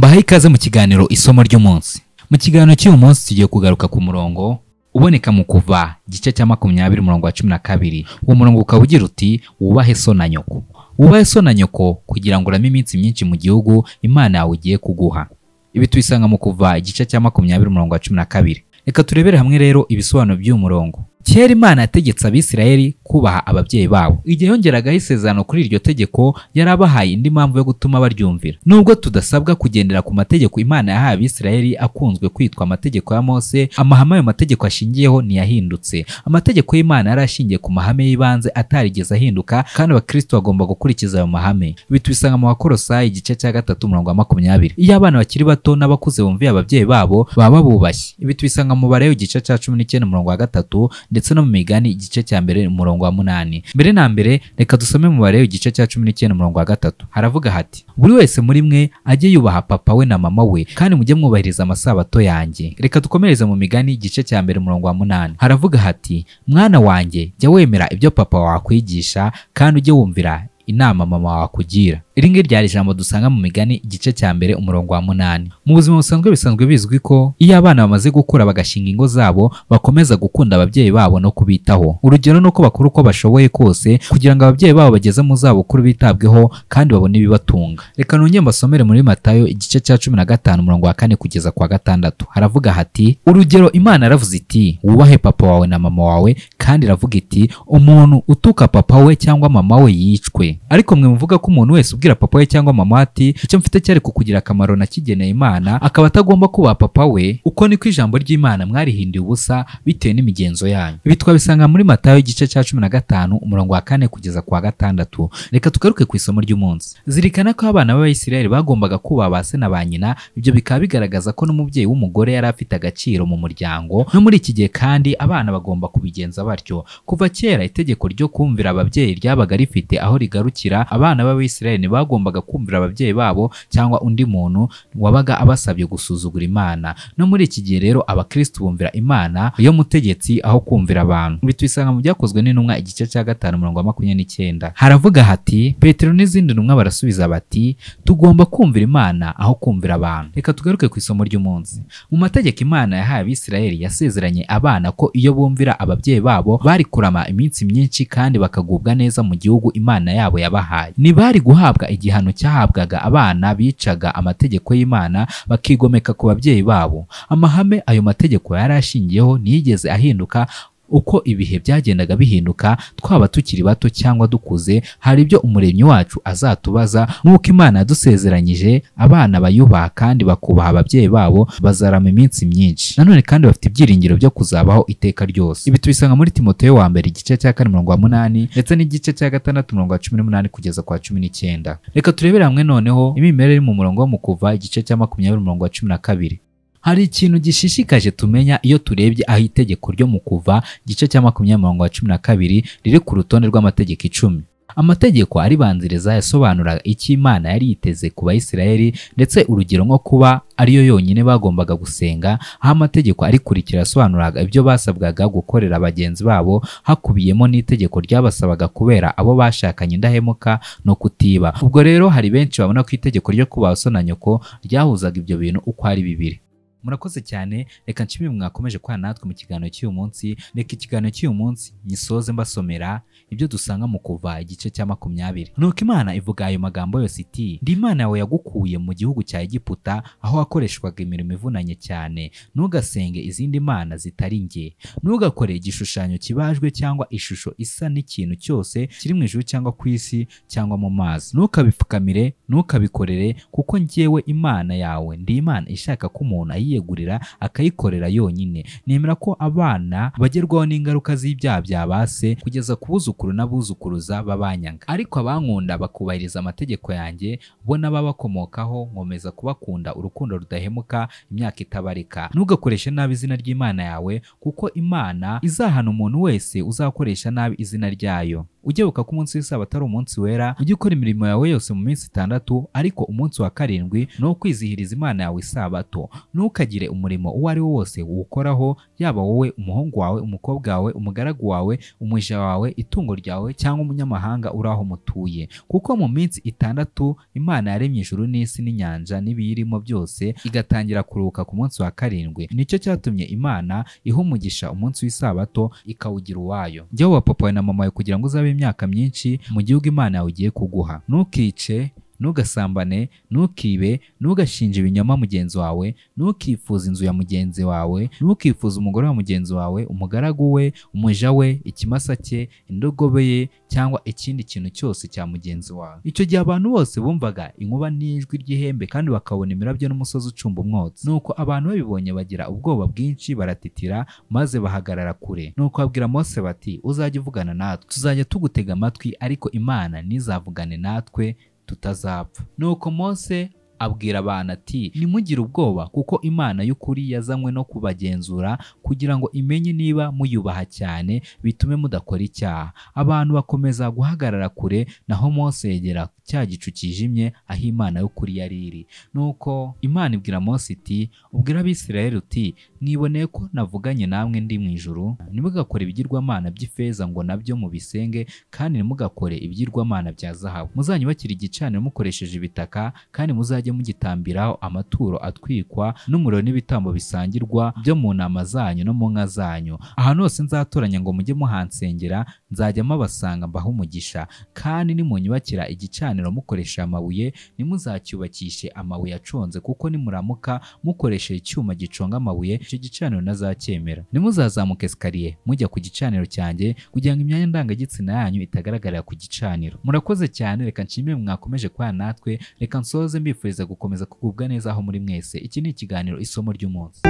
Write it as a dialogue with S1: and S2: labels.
S1: Mbahaye ikaze mu kiganiro isomo ry'umunsi. Mu kiganiro cy'uyu munsi tugiye kugaruka ku murongo uboneka mu Kuva igice cya 20 umurongo wa 12. Uwo murongo ukaba ugira uti wubahe so na nyoko. Wubahe so na nyoko kugira ngo urame iminsi myinshi mu gihugu Imana yawe igiye kuguha. Ibi tubisanga mu Kuva igice cya 20 umurongo wa 12. Reka turebere hamwe rero ibisobanuro by'uyu murongo. Kera Imana yategetse Abisirayeli kubaha ababyeyi babo. Igihe yongeragaho isezerano kuri iryo tegeko, yarabahaye indi mpamvu yo gutuma baryumvira. Nubwo tudasabwa kugendera ku mategeko Imana yahaye Abisirayeli akunzwe kwitwa amategeko ya Mose, amahame ayo mategeko ashingiyeho ntiyahindutse. Amategeko y'Imana yarashingiye ku mahame y'ibanze atarigeze ahinduka, kandi abakristo bagomba gukurikiza ayo mahame. Ibi tubisanga mu Bakolosayi igice cya 3 umurongo wa 20. Iyo abana bakiri bato n'abakuze bumviye ababyeyi babo, baba bubashye. Ibi tubisanga mu Balewi igice cya 19 umurongo wa 3 ndetse no mu Migani igice cya mbere umurongo wa 8. Mbere na mbere reka dusome mu Balewi igice cya 19 umurongo wa 3. Haravuga hati: buri wese muri mwe ajye yubaha papa we na mama we, kandi mujye mwubahiriza amasabato yanjye. Reka dukomereze mu Migani igice cya mbere umurongo wa 8. Haravuga hati: mwana wanjye, jya wemera ibyo papa wakwigisha, kandi ujye wumvira inama mama wakugira. Iri ngiri ryari ijambo dusanga mu Migani igice cya mbere umurongo wa 8. Mu buzima busanzwe bisanzwe bizwi ko iyo abana bamaze gukura bagashinga ingo zabo, bakomeza gukunda ababyeyi babo no kubitaho. Urugero nuko bakora uko bashoboye kose kugira ngo ababyeyi babo bageze mu zabukuru bitabweho kandi babone ibibatunga. Reka nongere mbasomere muri Matayo igice cya 15 umurongo wa 4 kugeza kwa 6. Haravuga hati: urugero Imana yaravuze iti wubahe papa wawe na mama wawe, kandi iravuga iti umuntu utuka papa we cyangwa mama we yicwe. Ariko mwe muvuga ko umuntu wese ubwira papa we cyangwa mama ati icyo mfite cyari kukugira akamaro na kigeneye Imana, akaba atagomba kuba papa we, uko niko ijambo ry'Imana mwarihindiye ubusa bitewe n'imigenzo yanyu. Ibi twabisanga muri Matayo igice cya 15 umurongo wa 4 kugeza kwa 6. Reka tugaruke ku isomo ry'umunsi. Zirikana ko abana b'Abisirayeli bagombaga kubaha ba se na ba nyina. Ibyo bikaba bigaragaza ko n'umubyeyi w'umugore yari afite agaciro mu muryango, no muri iki gihe kandi abana bagomba kubigenza batyo. Kuva kera itegeko ryo kumvira ababyeyi ryabaga rifite aho rigarukira. Abana b'Abisirayeli bagombaga kumvira ababyeyi babo cyangwa undi muntu wabaga abasabye gusuzugura Imana. No muri iki gihe rero abakristo bumvira Imana yo mutegetsi aho kumvira abantu. Ibi tubisanga mu Byakozwe n'Intumwa igice cya 5 umurongo wa 29. Haravuga hati: Petero n'izindi ntumwa barasubiza bati tugomba kumvira Imana aho kumvira abantu. Reka tugaruke ku isomo ry'umunsi. Mu mategeko Imana yahaye Abisirayeli yasezeranye abana ko iyo bumvira ababyeyi babo bari kurama iminsi myinshi kandi bakagubwa neza mu gihugu Imana yabo yabahaye. Ntibari guhabwa igihano cyahabwaga abana bicaga amategeko y'Imana bakigomeka ku babyeyi babo. Amahame ayo mategeko yarashingiyeho ntiyigeze ahinduka. Uko ibihe byagendaga bihinduka, twaba tukiri bato cyangwa dukuze, hari ibyo Umuremyi wacu azatubaza. Nk'uko Imana yadusezeranyije, abana bayubaha kandi bakubaha ababyeyi babo bazarama iminsi myinshi, nanone kandi bafite ibyiringiro byo kuzabaho iteka ryose. Ibi tubisanga muri Timoteyo wa mbere igice cya 4 umurongo wa 8 ndetse n'igice cya 6 umurongo wa 18 kugeza kwa 19. Reka turebere hamwe noneho imimerere mu murongo wo mu Kuva igice cya 20 umurongo wa 12. Hari ikintu gishishikaje tumenya iyo turebye aho itegeko ryo mu Kuva igice cya 20 umurongo wa 12 riri ku rutonde rw'amategeko 10. Amategeko aribanziriza yasobanuraga icyo Imana yari yiteze ku Bayisirayeli, ndetse urugero nko kuba ariyo yonyine bagombaga gusenga. Aho amategeko arikurikira yasobanuraga ibyo basabwaga gukorera bagenzi babo, hakubiyemo n'itegeko ryabasabaga kubera abo bashakanye indahemuka no kutiba. Ubwo rero hari benshi babona ko itegeko ryo kubaha so na nyoko ryahuzaga ibyo bintu uko ari bibiri. Murakoze cyane. Reka nshimire mwakomeje kwa natwe mu kiganiro cy'uyu munsi. Reka ikiganiro cy'uyu munsi nyisoze mbasomera ibyo dusanga mu Kuva igice cya 20. Nuko Imana ivuga ayo magambo yose iti: ndi Imana yawe yagukuye mu gihugu cya Egiputa, aho wakoreshwaga imirimo ivunanye cyane. Ntugasenge izindi mana zitari njye. Ntugakore igishushanyo kibajwe cyangwa ishusho isa n'ikintu cyose kiri mu ijuru cyangwa ku isi cyangwa mu mazi. Ntukabipfukamire, ntukabikorere, kuko njyewe Imana yawe ndi Imana ishaka ko umuntu yegurira akayikorera yonyine. Nemera ko abana bagerwaho n'ingaruka z'ibyaha bya base kugeza ku buzukuru n'abuzukuruza babanyanga, ariko abankunda bakubahiriza amategeko yanjye, bo n'ababakomokaho nkomeza kubakunda urukundo rudahemuka imyaka itabarika. Ntugakoreshe nabi izina ry'Imana yawe, kuko Imana izahana umuntu wese uzakoresha nabi izina ryayo. ujye wibuka ko umunsi w'isabato ari umunsi wera, ujye ukora imirimo yawe yose mu minsi 6, ariko umunsi wa 7 ni uwo kwizihiriza Imana yawe isabato. Ntukagire umurimo uwo ari wo wose uwukoraho, yaba wowe, umuhungu wawe, umukobwa wawe, umugaragu wawe, umuja wawe, itungo ryawe cyangwa umunyamahanga uri aho mutuye, kuko mu minsi 6 Imana yaremye ijuru n'isi n'inyanja n'ibiyirimo byose, igatangira kuruhuka ku munsi wa 7. Nicyo cyatumye Imana iha umugisha umunsi w'isabato ikawugira uwayo. Jya wubaha papa wawe na mama wawe kugira ngo uzabe imyaka myinshi mu gihugu Imana yawe igiye kuguha. Ntukice, ntugasambane, ntukibe, ntugashinje ibinyoma mugenzi wawe, ntukifuza inzu ya mugenzi wawe, ntukifuza umugore wa mugenzi wawe, umugaragu we, umuja we, ikimasa cye, indogobe ye cyangwa ikindi kintu cyose cya mugenzi wawe. Icyo gihe abantu bose bumvaga inkuba n'ijwi ry'ihembe kandi bakabona imirabyo n'umusozi ucumba umwotsi. Nuko abantu babibonye bagira ubwoba bwinshi, baratitira maze bahagarara kure. Nuko babwira Mose bati, uzajya uvugana natwe, tuzajya tugutega amatwi, ariko Imana ntizavugane natwe tutazapfa. Nuko Mose abwira abantu ati, nimugire ubwoba, kuko Imana y'ukuri yazanywe no kubagenzura kugira ngo imenye niba muyubaha cyane, bitume mudakora icyaha. Abantu bakomeza guhagarara kure, naho Mose yegera cya gicu kijimye aho Imana y'ukuri yari iri. Nuko Imana ibwira Mose iti, ubwira Abisirayeli uti, mwiboneye ko navuganye namwe ndi mu ijuru, nimugakore ibigirwamana by'ifeza ngo nabyo mubisenge, kandi nimugakore ibigirwamana bya zahabu. Muzanyubakire igicaniro mukoresheje ibitaka, kandi muzajye mugitambiraho amaturo atwikwa n'umuriro n'ibitambo bisangirwa byo mu ntama zanyu no mu nka zanyu. Ahantu hose nzatoranya ngo mujye muhansengera, nzajya mabasanga mbaha umugisha. Kandi nimunyubakira igicaniro mukoresha amabuye, ntimuzacyubakishe amabuye aconze, kuko nimuramuka mukoresheje icyuma giconga amabuye, icyo gicaniro ntazacyemera. Nimuzazamuka esikariye mujya ku gicaniro cyanjye, kugira ngo imyanya ndangagitsina yanyu itagaragarira ku gicaniro. Murakoze cyane, reka nshimire mwakomeje kubana natwe. Reka nsoze mbifuriza gukomeza kugubwa neza aho muri mwese. Iki ni ikiganiro Isomo ry'umunsi.